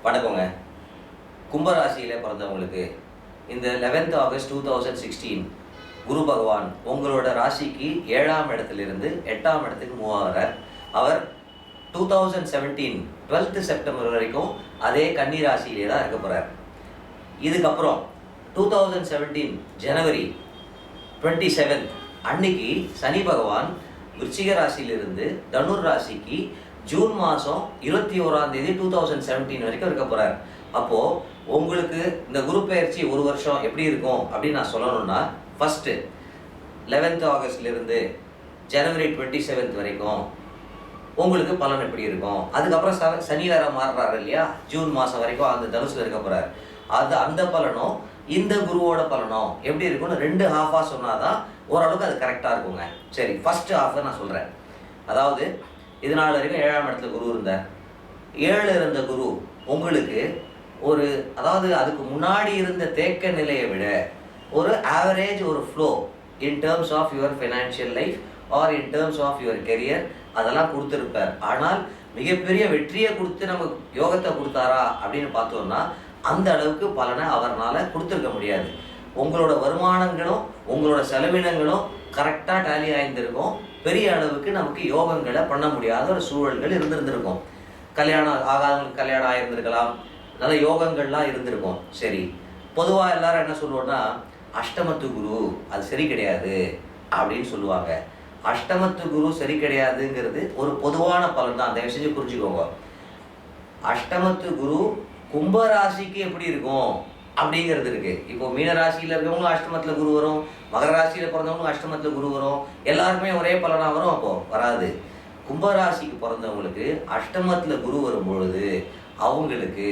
வணக்கங்க. கும்பராசியில் பிறந்தவங்களுக்கு இந்த 11th ஆகஸ்ட் 2016 குரு பகவான் உங்களோட ராசிக்கு 7ஆம் இடத்திலிருந்து 8ஆம் இடத்துக்கு மூவ் ஆகிறார். அவர் 2017 12th செப்டம்பர் வரைக்கும் அதே கன்னி ராசியிலே தான் இருக்க போகிறார். இதுக்கப்புறம் 2017 ஜனவரி 27 அன்னைக்கு சனி பகவான் விருச்சிக ராசியிலிருந்து தனுர் ராசிக்கு ஜூன் மாதம் 21ஆம் தேதி 2017 வரைக்கும் இருக்க போகிறார். அப்போது உங்களுக்கு இந்த குரு பெயர்ச்சி ஒரு வருஷம் எப்படி இருக்கும் அப்படின்னு நான் சொல்லணும்னா, ஃபஸ்ட்டு 11th ஆகஸ்ட்லேருந்து ஜனவரி 27 வரைக்கும் உங்களுக்கு பலன் எப்படி இருக்கும். அதுக்கப்புறம் சனி வேற மாறுறாரு இல்லையா, ஜூன் மாதம் வரைக்கும் அந்த தனுசில் இருக்க போகிறார். அந்த பலனும் இந்த குருவோட பலனும் எப்படி இருக்கும்னு 2 ஹாஃபாக சொன்னாதான் ஓரளவுக்கு அது கரெக்டாக இருக்குங்க. சரி, ஃபஸ்ட்டு ஹாஃபை நான் சொல்கிறேன். அதாவது இது நாள் வரைக்கும் 7ஆம் இடத்துல குரு இருந்தார். 7 இருந்த குரு உங்களுக்கு அதாவது அதுக்கு முன்னாடி இருந்த தேக்க நிலையை விட ஒரு ஆவரேஜ் ஒரு flow in terms of your financial life or in terms of your career அதெல்லாம் கொடுத்துருப்பார். ஆனால் மிகப்பெரிய வெற்றியை கொடுத்து நம்ம யோகத்தை கொடுத்தாரா அப்படின்னு பார்த்தோம்னா அந்த அளவுக்கு பலனை அவரால் கொடுத்துருக்க முடியாது. உங்களோட வருமானங்களும் உங்களோட செலவினங்களும் கரெக்டாக டேலி ஆயிருந்திருக்கும். பெரிய அளவுக்கு நமக்கு யோகங்களை பண்ண முடியாத ஒரு சூழல்கள் இருந்திருந்திருக்கும். கல்யாணம் ஆகாதவங்களுக்கு கல்யாணம் ஆயிருந்திருக்கலாம், நல்ல யோகங்கள்லாம் இருந்திருக்கும். சரி, பொதுவாக எல்லாரும் என்ன சொல்லுவோம்னா, அஷ்டமத்து குரு அது சரி கிடையாது அப்படின்னு சொல்லுவாங்க. அஷ்டமத்து குரு சரி கிடையாதுங்கிறது ஒரு பொதுவான பலன் தான், தயவு செஞ்சு புரிஞ்சுக்கோங்க. அஷ்டமத்து குரு கும்பராசிக்கு எப்படி இருக்கும் அப்படிங்கிறது இருக்கு. இப்போ மீன ராசியில் இருக்கவங்களும் அஷ்டமத்தில் குரு வரும், மகர ராசியில் பிறந்தவங்களும் அஷ்டமத்தில் குரு வரும், எல்லாருக்குமே ஒரே பலனாக வரும். அப்போ வராது. கும்பராசிக்கு பிறந்தவங்களுக்கு அஷ்டமத்தில் குரு வரும் பொழுது அவங்களுக்கு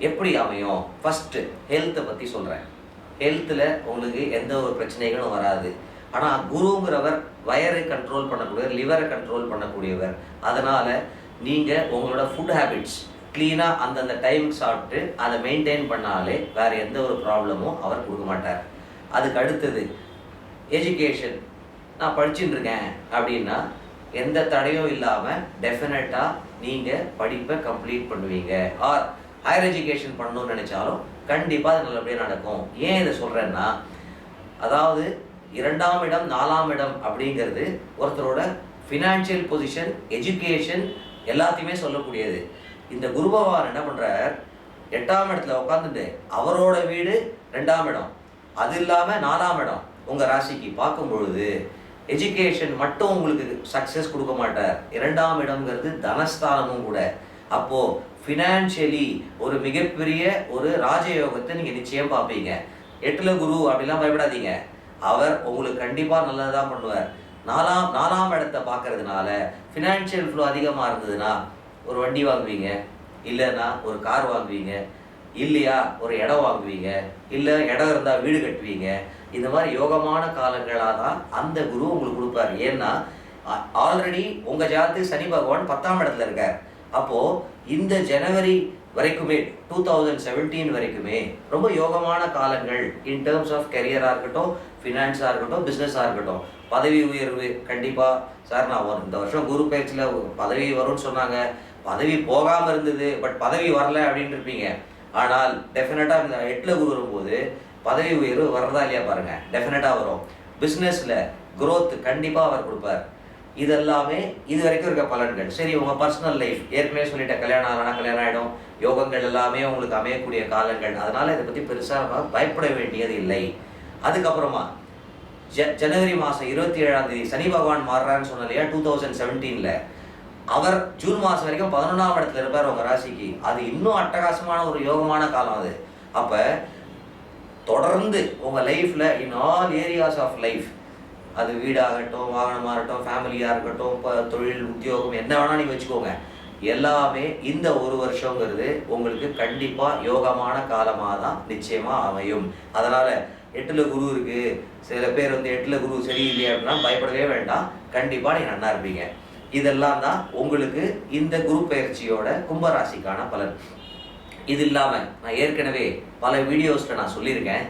எப்படி அமையும்? ஃபஸ்ட்டு ஹெல்த்தை பற்றி சொல்கிறேன். ஹெல்த்தில் உங்களுக்கு எந்த ஒரு பிரச்சனைகளும் வராது. ஆனால் குருங்கிறவர் வயரை கண்ட்ரோல் பண்ணக்கூடியவர், லிவரை கண்ட்ரோல் பண்ணக்கூடியவர். அதனால் நீங்கள் உங்களோட ஃபுட் ஹேபிட்ஸ் க்ளீனாக அந்தந்த டைமுக்கு சாப்பிட்டு அதை மெயின்டைன் பண்ணாலே வேறு எந்த ஒரு ப்ராப்ளமும் அவர் கொடுக்க மாட்டார். அதுக்கு அடுத்தது எஜுகேஷன். நான் படிச்சுட்டு இருக்கேன் அப்படின்னா எந்த தடையும் இல்லாமல் டெஃபினட்டாக நீங்கள் படிப்பை கம்ப்ளீட் பண்ணுவீங்க. ஆர் ஹையர் எஜுகேஷன் பண்ணணும்னு நினச்சாலும் கண்டிப்பாக அது நல்லபடியாக நடக்கும். ஏன் இதை சொல்கிறேன்னா, அதாவது 2ஆம் இடம் 4ஆம் இடம் அப்படிங்கிறது ஒருத்தரோட ஃபினான்ஷியல் பொசிஷன், எஜுகேஷன் எல்லாத்தையுமே சொல்லக்கூடியது. இந்த குரு பகவான் என்ன பண்ணுறார், 8ஆம் இடத்துல உட்காந்துட்டு அவரோட வீடு 2ஆம் இடம், அது இல்லாமல் 4ஆம் இடம் உங்கள் ராசிக்கு பார்க்கும் பொழுது எஜுகேஷன் மட்டும் உங்களுக்கு சக்ஸஸ் கொடுக்க மாட்டார். 2ஆம் இடம்ங்கிறது தனஸ்தானமும் கூட. அப்போது ஃபினான்ஷியலி ஒரு மிகப்பெரிய ஒரு ராஜயோகத்தை நீங்கள் நிச்சயம் பார்ப்பீங்க. 8ல் குரு அப்படிலாம் பயப்படாதீங்க, அவர் உங்களுக்கு கண்டிப்பாக நல்லதான் பண்ணுவார். 4ஆம் இடத்தை பார்க்கறதுனால ஃபினான்ஷியல் ஃப்ளோ அதிகமாக இருந்ததுன்னா ஒரு வண்டி வாங்குவீங்க, இல்லைன்னா ஒரு கார் வாங்குவீங்க, இல்லையா ஒரு இடம் வாங்குவீங்க, இல்லை இடம் இருந்தால் வீடு கட்டுவீங்க. இந்த மாதிரி யோகமான காலங்களாக தான் அந்த குரு உங்களுக்கு கொடுப்பார். ஏன்னா ஆல்ரெடி உங்கள் ஜாதகத்துக்கு சனி பகவான் 10ஆம் இடத்துல இருக்கார். அப்போது இந்த ஜனவரி வரைக்குமே 2017 வரைக்குமே ரொம்ப யோகமான காலங்கள் இன் டேர்ம்ஸ் ஆஃப் கெரியராக இருக்கட்டும், ஃபினான்ஸாக இருக்கட்டும், பிஸ்னஸாக இருக்கட்டும். பதவி உயர்வு கண்டிப்பாக சார் நான் இந்த வருஷம் குரு பயிற்சியில் பதவி வரும்னு சொன்னாங்க, பதவி போகாமல் இருந்தது, பட் பதவி வரல அப்படின்னு இருப்பீங்க. ஆனால் டெஃபினட்டாக இந்த 8ல் குரு வரும்போது பதவி உயர்வு வர்றதா இல்லையா பாருங்கள், டெஃபினட்டாக வரும். பிஸ்னஸில் க்ரோத் கண்டிப்பாக அவர் கொடுப்பார். இதெல்லாமே இது வரைக்கும் இருக்க பலன்கள். சரி, உங்கள் பர்சனல் லைஃப் ஏற்கனவே சொல்லிட்டேன், கல்யாணம் ஆகலாம், கல்யாணம் ஆகிடும், யோகங்கள் எல்லாமே உங்களுக்கு அமையக்கூடிய காலங்கள். அதனால் இதை பற்றி பெருசாக பயப்பட வேண்டியது இல்லை. அதுக்கப்புறமா ஜனவரி மாதம் 27ஆம் தேதி சனி பகவான் மாறுறான்னு சொன்ன இல்லையா, 2017 அவர் ஜூன் மாதம் வரைக்கும் 11ஆம் இடத்துல இருப்பார் உங்கள் ராசிக்கு. அது இன்னும் அட்டகாசமான ஒரு யோகமான காலம் அது. அப்போ தொடர்ந்து உங்கள் லைஃப்பில் in all areas of life, அது வீடாகட்டும், வாகனமாக இருக்கட்டும், ஃபேமிலியாக இருக்கட்டும், இப்போ தொழில், உத்தியோகம், என்ன வேணால் நீங்கள் வச்சுக்கோங்க, எல்லாமே இந்த ஒரு வருஷங்கிறது உங்களுக்கு கண்டிப்பாக யோகமான காலமாக தான் நிச்சயமாக அமையும். அதனால் 8ல் குரு இருக்குது, சில பேர் 8ல் குரு சரியில்லையா அப்படின்னா பயப்படவே வேண்டாம், கண்டிப்பாக நீங்கள் நல்லா இருப்பீங்க. இதெல்லாம் தான் உங்களுக்கு இந்த குரு பயிற்சியோட கும்பராசிக்கான பலன். இது இல்லாமல் நான் ஏற்கனவே பல வீடியோஸில் நான் சொல்லியிருக்கேன்,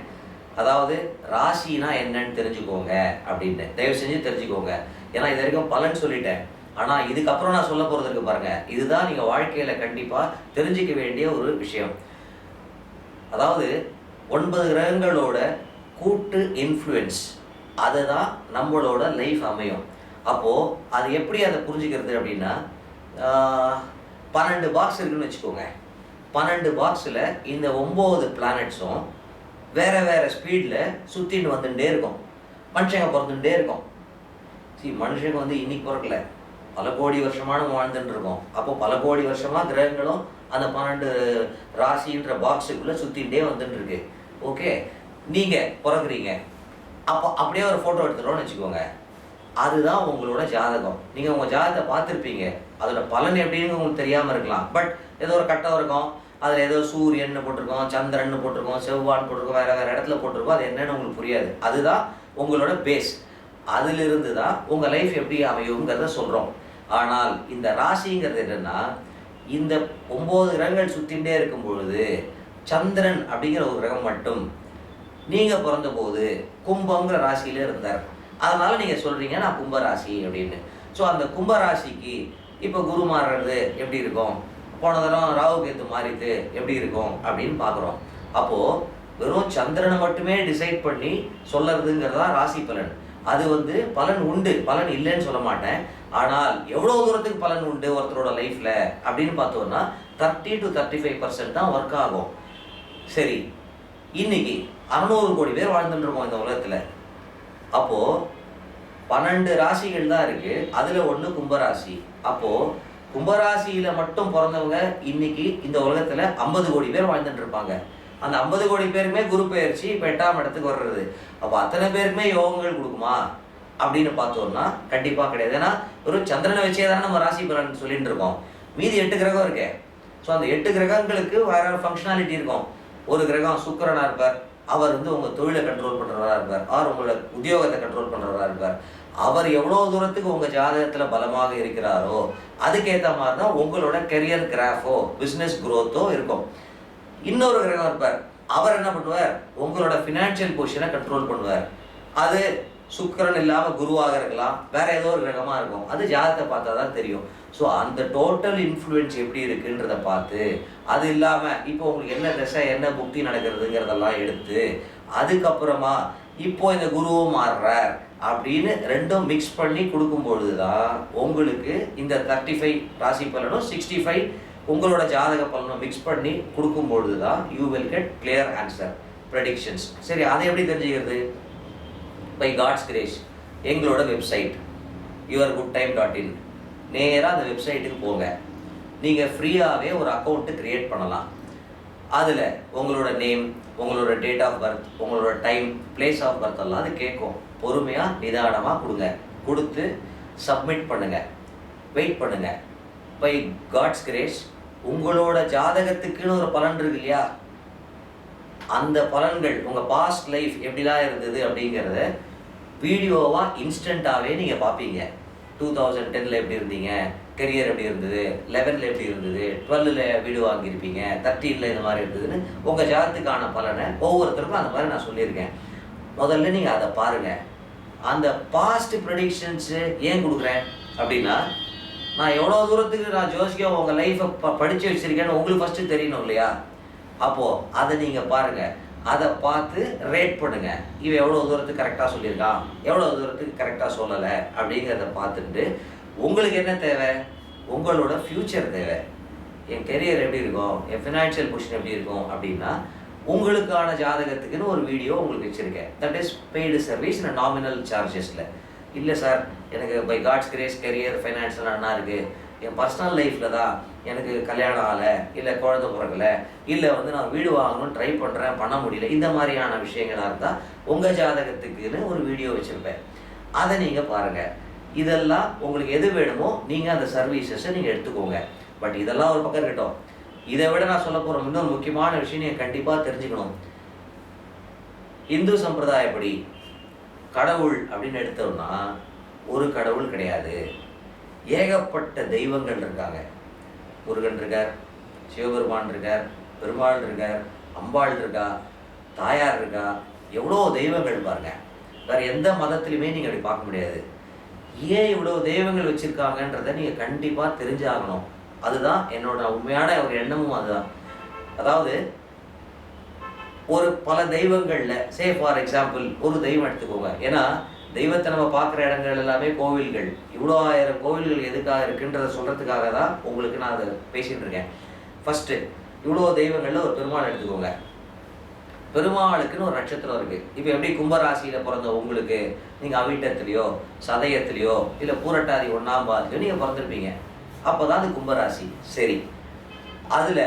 அதாவது ராசினா என்னன்னு தெரிஞ்சுக்கோங்க அப்படின்னு. தயவு செஞ்சு தெரிஞ்சுக்கோங்க. ஏன்னா இது வரைக்கும் பலன் சொல்லிட்டேன், ஆனால் இதுக்கப்புறம் நான் சொல்ல போகிறது இருக்கு பாருங்க, இதுதான் நீங்கள் வாழ்க்கையில் கண்டிப்பாக தெரிஞ்சிக்க வேண்டிய ஒரு விஷயம். அதாவது 9 கிரகங்களோட கூட்டு இன்ஃப்ளூயன்ஸ், அதுதான் நம்மளோட லைஃப் அமையும். அப்போது அது எப்படி அதை புரிஞ்சுக்கிறது அப்படின்னா, 12 பாக்ஸ் இருக்குன்னு வச்சுக்கோங்க. 12 பாக்ஸில் இந்த 9 பிளானட்ஸும் வேறு வேறு ஸ்பீடில் சுற்றின்னு வந்துட்டே இருக்கும். மனுஷங்க பிறந்துட்டே இருக்கும். மனுஷங்க இன்னைக்கு பிறக்கல, பல கோடி வருஷமான வாழ்ந்துட்டு இருக்கோம். அப்போ பல கோடி வருஷமாக கிரகங்களும் அந்த 12 ராசின்ற பாக்ஸுக்குள்ளே சுற்றிகிட்டே வந்துட்டு இருக்கு. ஓகே, நீங்கள் பிறகுறீங்க. அப்போ அப்படியே ஒரு ஃபோட்டோ எடுத்துகிறோன்னு வச்சுக்கோங்க. அதுதான் உங்களோட ஜாதகம். நீங்கள் உங்கள் ஜாதகத்தை பார்த்துருப்பீங்க. அதோட பலன் எப்படின்னு உங்களுக்கு தெரியாமல் இருக்கலாம். பட் ஏதோ ஒரு கட்டம் இருக்கும், அதில் ஏதோ சூரியன் போட்டிருக்கோம், சந்திரன் போட்டிருக்கோம், செவ்வான் போட்டிருக்கோம், வேறு வேறு இடத்துல போட்டிருக்கோம். அது என்னன்னு உங்களுக்கு புரியாது. அதுதான் உங்களோட பேஸ். அதிலிருந்து தான் உங்கள் லைஃப் எப்படி அமையுங்கிறத சொல்கிறோம். ஆனால் இந்த ராசிங்கிறது என்னென்னா, இந்த 9 கிரகங்கள் சுற்றிகிட்டே இருக்கும் பொழுது சந்திரன் அப்படிங்கிற ஒரு கிரகம் மட்டும் நீங்கள் பிறந்தபோது கும்பங்கிற ராசியிலே இருந்தார். அதனால் நீங்கள் சொல்கிறீங்க நான் கும்பராசி அப்படின்னு. ஸோ அந்த கும்பராசிக்கு இப்போ குரு மாறுறது எப்படி இருக்கும், போன தரம் ராகு கேத்து மாறிட்டு எப்படி இருக்கும் அப்படின்னு பார்க்குறோம். அப்போது வெறும் சந்திரனை மட்டுமே டிசைட் பண்ணி சொல்லுறதுங்கிறது தான் ராசி பலன். அது பலன் உண்டு, பலன் இல்லைன்னு சொல்ல மாட்டேன். ஆனால் எவ்வளோ தூரத்துக்கு பலன் உண்டு ஒருத்தரோட லைஃப்பில் அப்படின்னு பார்த்தோன்னா 30 to 35% தான் ஒர்க் ஆகும். சரி, இன்னைக்கு 600 கோடி பேர் வாழ்ந்துட்டு இருக்கோம் இந்த உலகத்தில். அப்போது 12 ராசிகள் தான் இருக்குது. அதில் ஒன்று கும்பராசி. அப்போது கும்பராசியில் மட்டும் பிறந்தவங்க இன்னைக்கு இந்த உலகத்தில் 50 கோடி பேர் வாழ்ந்துட்டு இருப்பாங்க. அந்த 50 கோடி பேருமே குரு பெயர்ச்சி இப்போ 8ஆம் இடத்துக்கு வர்றது. அப்போ அத்தனை பேருக்குமே யோகங்கள் கொடுக்குமா அப்படின்னு பார்த்தோம்னா கண்டிப்பாக கிடையாது. ஏன்னா ஒரு சந்திரனை வச்சே தானே நம்ம ராசி பலன் சொல்லிட்டு இருக்கோம். மீதி 8 கிரகம் இருக்கே. ஸோ அந்த 8 கிரகங்களுக்கு வேறு ஃபங்க்ஷனாலிட்டி இருக்கும். ஒரு கிரகம் சுக்கிரனாக இருப்பார், அவர் உங்கள் தொழிலை கண்ட்ரோல் பண்ணுறவராக இருப்பார், ஆர் உங்களோட உத்தியோகத்தை கண்ட்ரோல் பண்ணுறவராக இருப்பார். அவர் எவ்வளோ தூரத்துக்கு உங்கள் ஜாதகத்தில் பலமாக இருக்கிறாரோ அதுக்கேற்ற மாதிரி தான் உங்களோட கெரியர் கிராஃபோ பிஸ்னஸ் குரோத்தோ இருக்கும். இன்னொரு கிரகம் இருப்பார், அவர் என்ன பண்ணுவார், உங்களோட ஃபினான்ஷியல் பொசிஷனை கண்ட்ரோல் பண்ணுவார். அது சுக்கிரன் இல்லாமல் குருவாக இருக்கலாம், வேற ஏதோ ஒரு கிரகமாக இருக்கும். அது ஜாதகத்தை பார்த்தா தான் தெரியும். ஸோ அந்த டோட்டல் இன்ஃப்ளூயன்ஸ் எப்படி இருக்குன்றத பார்த்து, அது இல்லாமல் இப்போ உங்களுக்கு என்ன திசை என்ன புக்தி நடக்கிறதுங்கிறதெல்லாம் எடுத்து, அதுக்கப்புறமா இப்போ இந்த குருவும் மாறுறார் அப்படின்னு ரெண்டும் மிக்ஸ் பண்ணி கொடுக்கும்பொழுது தான் உங்களுக்கு இந்த 35 ராசி பலனும் 65 உங்களோட ஜாதக பலனும் மிக்ஸ் பண்ணி கொடுக்கும்பொழுது தான் you will get clear answer predictions. சரி, அதை எப்படி தெரிஞ்சுக்கிறது? பை காட்ஸ் கிரேஸ் எங்களோட வெப்சைட் yourgoodtime.in, நேராக அந்த வெப்சைட்டுக்கு போங்க. நீங்கள் ஃப்ரீயாகவே ஒரு அக்கௌண்ட்டு க்ரியேட் பண்ணலாம். அதில் உங்களோட நேம், உங்களோட டேட் ஆஃப் பர்த், உங்களோட டைம், பிளேஸ் ஆஃப் பர்த் எல்லாம் அது கேட்கும். பொறுமையாக நிதானமாக கொடுங்க. கொடுத்து சப்மிட் பண்ணுங்கள், வெயிட் பண்ணுங்கள். பை காட்ஸ் கிரேஸ் உங்களோட ஜாதகத்துக்குன்னு ஒரு பலன் இருக்கு இல்லையா, அந்த பலன்கள் உங்கள் பாஸ்ட் லைஃப் எப்படிலாம் இருந்தது அப்படிங்கிறத வீடியோவாக இன்ஸ்டண்ட்டாகவே நீங்கள் பார்ப்பீங்க. 2010 எப்படி இருந்தீங்க, கெரியர் எப்படி இருந்தது, 11 எப்படி இருந்தது, 12 வீடு வாங்கியிருப்பீங்க, 13 இந்த மாதிரி இருந்ததுன்னு உங்கள் ஜாதத்துக்கான பலனை ஒவ்வொருத்தருக்கும் அந்த மாதிரி நான் சொல்லியிருக்கேன். முதல்ல நீங்கள் அதை பாருங்கள். அந்த பாஸ்ட் ப்ரெடிக்ஷன்ஸு ஏன் கொடுக்குறேன் அப்படின்னா, நான் எவ்வளோ தூரத்துக்கு நான் ஜோசியம் உங்கள் லைஃப்பை படித்து வச்சுருக்கேன்னு உங்களுக்கு ஃபஸ்ட்டு தெரியணும் இல்லையா. அப்போது அதை நீங்கள் பாருங்கள். அதை பார்த்து ரேட் பண்ணுங்கள். இவன் எவ்வளோ தூரத்துக்கு கரெக்டாக சொல்லியிருக்கான், எவ்வளோ தூரத்துக்கு கரெக்டாக சொல்லலை அப்படிங்கிறத பார்த்துட்டு உங்களுக்கு என்ன தேவை, உங்களோட ஃப்யூச்சர் தேவை. என் கெரியர் எப்படி இருக்கும், என் ஃபினான்ஷியல் பொசிஷன் எப்படி இருக்கும் அப்படின்னா உங்களுக்கான ஜாதகத்துக்குன்னு ஒரு வீடியோ உங்களுக்கு வச்சுருக்கேன். That is paid service in nominal சார்ஜஸில். இல்லை சார், எனக்கு by God's grace career financial நல்லா இருக்குது, என் பர்சனல் லைஃப்பில் தான் எனக்கு கல்யாணம் ஆகலை, இல்லை குழந்தை பிறக்கலை, இல்லை நான் வீடு வாங்கணும்னு ட்ரை பண்ணுறேன் பண்ண முடியல, இந்த மாதிரியான விஷயங்களாக இருந்தால் உங்கள் ஜாதகத்துக்குன்னு ஒரு வீடியோ வச்சுருப்பேன். அதை நீங்கள் பாருங்கள். இதெல்லாம் உங்களுக்கு எது வேணுமோ நீங்கள் அந்த சர்வீசஸை நீங்கள் எடுத்துக்கோங்க. பட் இதெல்லாம் ஒரு பக்கம் இருக்கட்டும். இதை விட நான் சொல்ல போகிற இன்னொரு முக்கியமான விஷயம் நீங்கள் கண்டிப்பாக தெரிஞ்சுக்கணும். இந்து சம்பிரதாயப்படி கடவுள் அப்படின்னு எடுத்தோம்னா ஒரு கடவுள் கிடையாது, ஏகப்பட்ட தெய்வங்கள் இருக்காங்க. முருகன் இருக்கார், சிவபெருமான் இருக்கார், பெருமாள் இருக்கார், அம்பாள் இருக்கா, தாயார் இருக்கா, எவ்வளோ தெய்வங்கள் பாருங்க. வேறு எந்த மதத்துலையுமே நீங்கள் அப்படி பார்க்க முடியாது. ஏன் இவ்வளோ தெய்வங்கள் வச்சுருக்காங்கன்றதை நீங்கள் கண்டிப்பாக தெரிஞ்சாகணும். அதுதான் என்னோட உண்மையான ஒரு எண்ணமும் அதுதான். அதாவது ஒரு பல தெய்வங்களில் ஃபார் எக்ஸாம்பிள் ஒரு தெய்வம் எடுத்துக்கோங்க. ஏன்னா தெய்வத்தை நம்ம பார்க்குற இடங்கள் எல்லாமே கோவில்கள். இவ்வளோ 1000 கோவில்கள் எதுக்காக இருக்குன்றதை சொல்கிறதுக்காக தான் உங்களுக்கு நான் அதை பேசிகிட்டு இருக்கேன். ஃபஸ்ட்டு இவ்வளோ தெய்வங்களில் ஒரு பெருமாள் எடுத்துக்கோங்க. பெருமாளுக்குன்னு ஒரு நட்சத்திரம் இருக்குது. இப்போ எப்படி கும்பராசியில் பிறந்த உங்களுக்கு நீங்கள் அவிட்டத்துலையோ சதயத்துலையோ இல்லை பூரட்டாதி 1ஆம் பாதிலையோ நீங்கள் பிறந்திருப்பீங்க. அப்போ தான் அது கும்பராசி. சரி, அதில்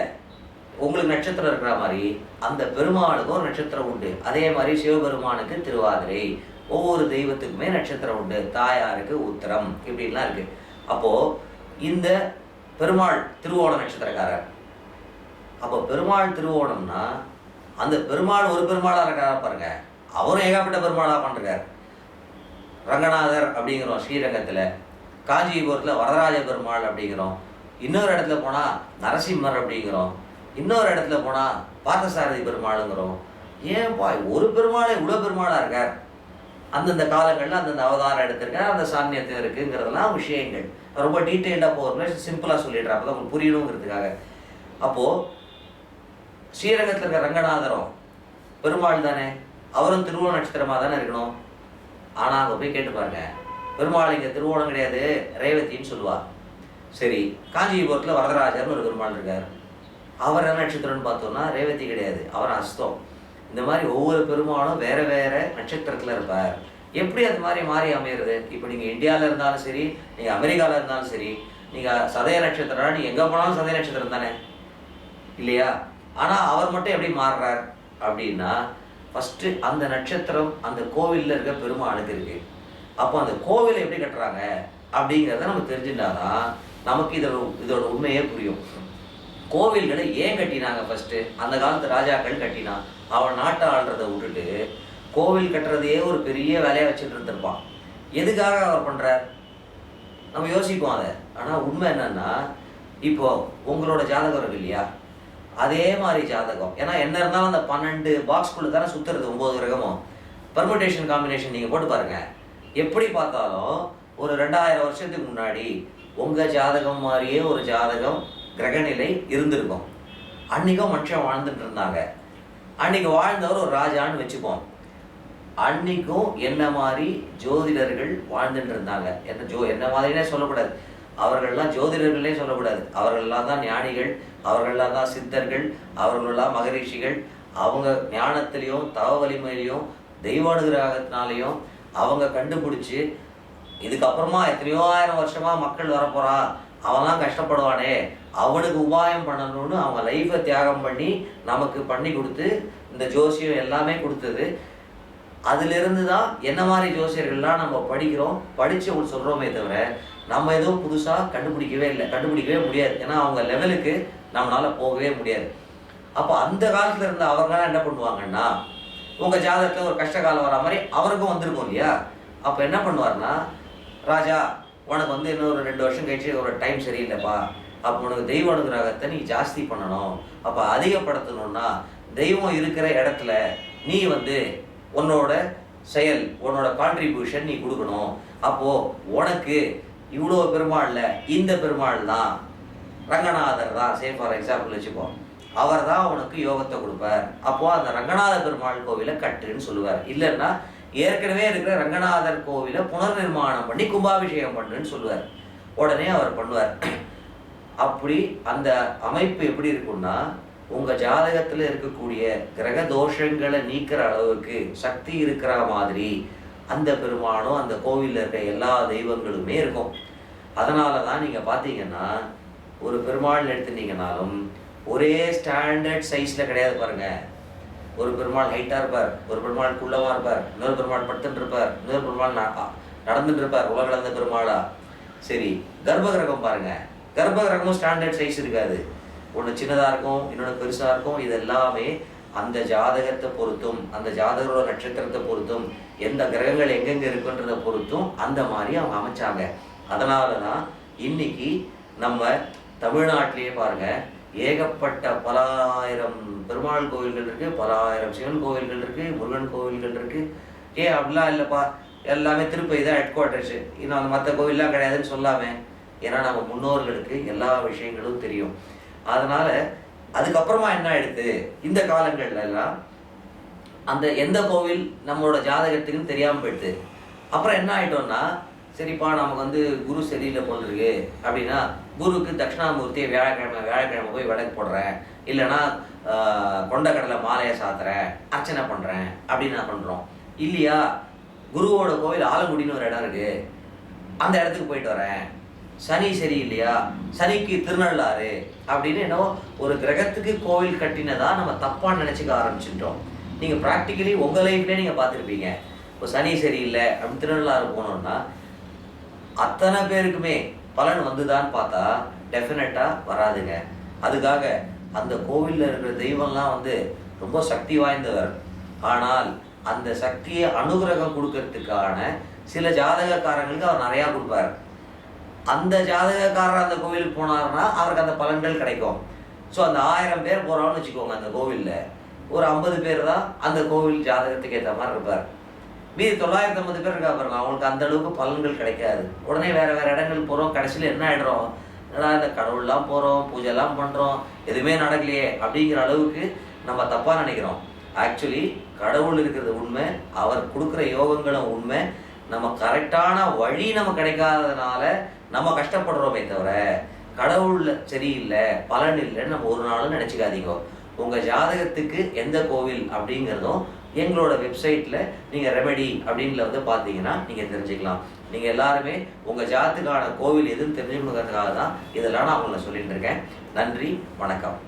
உங்களுக்கு நட்சத்திரம் இருக்கிற மாதிரி அந்த பெருமாளுக்கும் ஒரு நட்சத்திரம் உண்டு. அதே மாதிரி சிவபெருமானுக்கு திருவாதிரை, ஒவ்வொரு தெய்வத்துக்குமே நட்சத்திரம் உண்டு. தாயாருக்கு உத்திரம், இப்படின்லாம் இருக்கு. அப்போ இந்த பெருமாள் திருவோண நட்சத்திரக்காரர். அப்போ பெருமாள் திருவோணம்னா அந்த பெருமாள் ஒரு பெருமாளாக இருக்காரா பாருங்க. அவரும் ஏகப்பட்ட பெருமாளாக பண்ணிருக்கார். ரங்கநாதர் அப்படிங்கிறோம் ஸ்ரீரங்கத்தில், காஞ்சிபுரத்தில் வரதராஜ பெருமாள் அப்படிங்கிறோம், இன்னொரு இடத்துல போனால் நரசிம்மர் அப்படிங்கிறோம், இன்னொரு இடத்துல போனால் பார்த்தசாரதி பெருமாளுங்கிறோம். ஏன்பா ஒரு பெருமாளை இவ்வளோ பெருமாளாக இருக்கார்? அந்தந்த காலங்களில் அந்தந்த அவதாரம் எடுத்திருக்கார், அந்த சாநியத்தில் இருக்குங்கிறதெல்லாம் விஷயங்கள். ரொம்ப டீட்டெயில்டாக போகிறோம்ல, சிம்பிளாக சொல்லிடுறேன் அப்போ தான் உங்களுக்கு புரியணுங்கிறதுக்காக. அப்போது ஸ்ரீரங்கத்தில் இருக்கிற ரங்கநாதரும் பெருமாள் தானே, அவரும் திருவோண நட்சத்திரமாக தானே இருக்கணும். ஆனால் அங்கே போய் கேட்டு பாருங்க, பெருமாள் இங்கே திருவோணம் கிடையாது ரேவதின்னு சொல்லுவாள். சரி, காஞ்சிபுரத்தில் வரதராஜர்னு ஒரு பெருமாள் இருக்கார். அவர் என்ன நட்சத்திரம்னு பார்த்தோம்னா ரேவதி கிடையாது, அவர் அஸ்தம். இந்த மாதிரி ஒவ்வொரு பெருமாளும் வேறு வேறு நட்சத்திரத்தில் இருப்பார். எப்படி அது மாதிரி மாறி அமையிறது? இப்போ நீங்கள் இந்தியாவில் இருந்தாலும் சரி, நீங்கள் அமெரிக்காவில் இருந்தாலும் சரி, நீங்கள் சதய நட்சத்திரம், நீங்கள் எங்கே போனாலும் சதய நட்சத்திரம் தானே இல்லையா? ஆனால் அவர் மட்டும் எப்படி மாறுறார் அப்படின்னா, ஃபஸ்ட்டு அந்த நட்சத்திரம் அந்த கோவிலில் இருக்க பெருமாளுக்கு இருக்குது. அப்போ அந்த கோவிலை எப்படி கட்டுறாங்க அப்படிங்கிறத நம்ம தெரிஞ்சுட்டாதான் நமக்கு இதோட உண்மையே புரியும். கோவில்களை ஏன் கட்டினாங்க? ஃபஸ்ட்டு அந்த காலத்து ராஜாக்கள் கட்டினான். அவன் நாட்டை ஆள்றதை விட்டுட்டு கோவில் கட்டுறதையே ஒரு பெரிய வேலையாக வச்சுட்டு இருந்திருப்பான். எதுக்காக அவர் பண்ணுறார் நம்ம யோசிப்போம் அதை. ஆனால் உண்மை என்னன்னா, இப்போ உங்களோட ஜாதகம் இருக்கு இல்லையா, அதே மாதிரி ஜாதகம். ஏன்னா என்ன இருந்தாலும் அந்த 12 பாக்ஸ்குள்ளே தானே சுற்றுறது 9 கிரகமும். பர்முடேஷன் காம்பினேஷன் நீங்கள் போட்டு பாருங்கள். எப்படி பார்த்தாலும் ஒரு 2000 வருஷத்துக்கு முன்னாடி உங்கள் ஜாதகம் மாதிரியே ஒரு ஜாதகம் கிரகநிலை இருந்திருக்கும். அன்றைக்கும் மனுஷன் வாழ்ந்துட்டு இருந்தாங்க. அன்றைக்கி வாழ்ந்தவர் ஒரு ராஜான்னு வச்சுப்போம். அன்றைக்கும் என்ன மாதிரி ஜோதிடர்கள் வாழ்ந்துட்டு இருந்தாங்க. என்ன மாதிரினே சொல்லக்கூடாது, அவர்கள்லாம் ஜோதிடர்களே சொல்லக்கூடாது. அவர்களெல்லாம் தான் ஞானிகள், அவர்களெல்லாம் தான் சித்தர்கள், அவர்களெல்லாம் மகரிஷிகள். அவங்க ஞானத்திலையும் தவ வலிமையிலையும் தெய்வானுகிரகத்தினாலையும் அவங்க கண்டுபிடிச்சி, இதுக்கப்புறமா எத்தனையோ 1000 வருஷமாக மக்கள் வரப்போகிறா, அவன்லாம் கஷ்டப்படுவானே, அவனுக்கு உபாயம் பண்ணணும்னு அவங்க லைஃப்பை தியாகம் பண்ணி நமக்கு பண்ணி கொடுத்து இந்த ஜோசியம் எல்லாமே கொடுத்தது. அதிலிருந்து தான் என்ன மாதிரி ஜோசியர்கள்லாம் நம்ம படிக்கிறோம், படித்தவங்க சொல்கிறோமே தவிர நம்ம எதுவும் புதுசாக கண்டுபிடிக்கவே முடியாது. ஏன்னா அவங்க லெவலுக்கு நம்மளால் போகவே முடியாது. அப்போ அந்த காலத்தில் இருந்த அவங்களாம் என்ன பண்ணுவாங்கன்னா, உங்கள் ஜாதகத்தில் ஒரு கஷ்ட காலம் வர மாதிரி அவருக்கும் வந்திருக்கும் இல்லையா. அப்போ என்ன பண்ணுவார்னா, ராஜா உனக்கு இன்னொரு 2 வருஷம் கழிச்சு ஒரு டைம் சரியில்லைப்பா, அப்போ உனக்கு தெய்வ அனுகிரகத்தை நீ ஜாஸ்தி பண்ணணும். அப்போ அதிகப்படுத்தணும்னா தெய்வம் இருக்கிற இடத்துல நீ உன்னோட செயல், உன்னோட கான்ட்ரிபியூஷன் நீ கொடுக்கணும். அப்போது உனக்கு இவ்வளோ பெருமாள்ல இந்த பெருமாள் தான் ரங்கநாதர் தான், ஃபார் எக்ஸாம்பிள் வச்சுப்போம், அவர் தான் உனக்கு யோகத்தை கொடுப்பார். அப்போது அந்த ரங்கநாத பெருமாள் கோவிலை கட்டுன்னு சொல்லுவார். இல்லைன்னா ஏற்கனவே இருக்கிற ரங்கநாதர் கோவிலை புனர் நிர்மாணம் பண்ணி கும்பாபிஷேகம் பண்ணுன்னு சொல்லுவார். உடனே அவர் பண்ணுவார். அப்படி அந்த அமைப்பு எப்படி இருக்குன்னா, உங்கள் ஜாதகத்தில் இருக்கக்கூடிய கிரக தோஷங்களை நீக்கிற அளவுக்கு சக்தி இருக்கிற மாதிரி அந்த பெருமானும் அந்த கோவிலில் இருக்க எல்லா தெய்வங்களுமே இருக்கும். அதனால தான் நீங்கள் பார்த்தீங்கன்னா ஒரு பெருமாள் எடுத்துட்டீங்கன்னாலும் ஒரே ஸ்டாண்டர்ட் சைஸில் கிடையாது பாருங்கள். ஒரு பெருமாள் ஹைட்டாக இருப்பார், ஒரு பெருமாள் குள்ளமாக இருப்பார், இன்னொரு பெருமாள் படுத்துட்டு இருப்பார், இன்னொரு பெருமாள் நடந்துட்டு இருப்பார், உலகளந்த பெருமாளா. சரி, கர்ப்பகிரகம் பாருங்கள், கர்ப்பகிரகமும் ஸ்டாண்டர்ட் சைஸ் இருக்காது. ஒன்று சின்னதாக இருக்கும், இன்னொன்று பெருசாக இருக்கும். இது எல்லாமே அந்த ஜாதகத்தை பொறுத்தும், அந்த ஜாதகரோட நட்சத்திரத்தை பொறுத்தும், எந்த கிரகங்கள் எங்கெங்கே இருக்குன்றதை பொறுத்தும் அந்த மாதிரி அவங்க அமைச்சாங்க. அதனால தான் இன்னைக்கு நம்ம தமிழ்நாட்டிலேயே பாருங்கள், ஏகப்பட்ட பல ஆயிரம் பெருமாள் கோவில்கள் இருக்குது, பல ஆயிரம் சிவன் கோவில்கள் இருக்குது, முருகன் கோவில்கள் இருக்குது. அப்படிலாம் இல்லைப்பா, எல்லாமே திருப்பதி தான் ஹெட் குவார்ட்டர்ஸு, இன்னும் அந்த மற்ற கோவில்லாம் கிடையாதுன்னு சொல்லாமே. ஏன்னா நம்ம முன்னோர்களுக்கு எல்லா விஷயங்களும் தெரியும். அதனால் அதுக்கப்புறமா என்ன ஆயிடுது, இந்த காலங்கள்லாம் அந்த எந்த கோவில் நம்மளோட ஜாதகத்துக்குன்னு தெரியாமல் போயிடுது. அப்புறம் என்ன ஆகிட்டோம்னா, சரிப்பா நமக்கு குரு சரியில்லை போல் இருக்கு அப்படின்னா, குருக்கு தட்சிணாமூர்த்தியை வியாழக்கிழமை போய் விளக்கு போடுறேன், இல்லைன்னா கொண்டக்கடலை மாலையை சாத்துறேன், அர்ச்சனை பண்ணுறேன் அப்படின்னு நான் பண்ணுறோம். இல்லையா, குருவோட கோவில் ஆலங்குடின்னு ஒரு இடம் இருக்குது, அந்த இடத்துக்கு போயிட்டு வரேன். சனி சரி இல்லையா, சனிக்கு திருநள்ளாறு அப்படின்னு என்னவோ ஒரு கிரகத்துக்கு கோவில் கட்டினதா நம்ம தப்பாக நினச்சிக்க ஆரம்பிச்சுட்டோம். நீங்கள் ப்ராக்டிக்கலி உங்கள் லைஃப்லேயே நீங்கள் பார்த்துருப்பீங்க. இப்போ சனி சரியில்லை அப்படின்னு திருநள்ளாறு போனோம்னா அத்தனை பேருக்குமே பலன் வந்துதான்னு பார்த்தா டெஃபினட்டாக வராதுங்க. அதுக்காக அந்த கோவிலில் இருக்கிற தெய்வம்லாம் ரொம்ப சக்தி வாய்ந்தவர். ஆனால் அந்த சக்தியை அனுகிரகம் கொடுக்கறதுக்கான சில ஜாதகக்காரங்களுக்கு அவர் நிறையா கொடுப்பார். அந்த ஜாதகக்காரர் அந்த கோவிலுக்கு போனார்னா அவருக்கு அந்த பலன்கள் கிடைக்கும். ஸோ அந்த 1000 பேர் போகிறான்னு வச்சுக்கோங்க, அந்த கோவிலில் ஒரு 50 பேர் தான் அந்த கோவில் ஜாதகத்துக்கு ஏற்ற மாதிரி இருப்பார். மீதி 950 பேர் இருக்கா பாருங்க, அவங்களுக்கு அந்த அளவுக்கு பலன்கள் கிடைக்காது. உடனே வேறு இடங்கள் போகிறோம், கடைசியில் என்ன ஆகிடுறோம், இந்த கடவுள்லாம் போகிறோம், பூஜைலாம் பண்ணுறோம், எதுவுமே நடக்கலையே அப்படிங்கிற அளவுக்கு நம்ம தப்பாக நினைக்கிறோம். ஆக்சுவலி கடவுள் இருக்கிறது உண்மை, அவர் கொடுக்குற யோகங்களும் உண்மை. நம்ம கரெக்டான வழி நம்ம கிடைக்காததுனால நம்ம கஷ்டப்படுறோமே தவிர கடவுள் சரியில்லை, பலன் இல்லைன்னு நம்ம ஒரு நாளும் நினச்சிக்காதீங்க. உங்கள் ஜாதகத்துக்கு எந்த கோவில் அப்படிங்கிறதும் எங்களோட வெப்சைட்டில் நீங்கள் ரெமெடி அப்படின்ல பார்த்தீங்கன்னா நீங்கள் தெரிஞ்சுக்கலாம். நீங்கள் எல்லாருமே உங்கள் ஜாதகத்துக்கான கோவில் எதுன்னு தெரிஞ்சுக்கணுங்கிறதுக்காக தான் இதெல்லாம் நான் உங்களை சொல்லிட்டு இருக்கேன். நன்றி, வணக்கம்.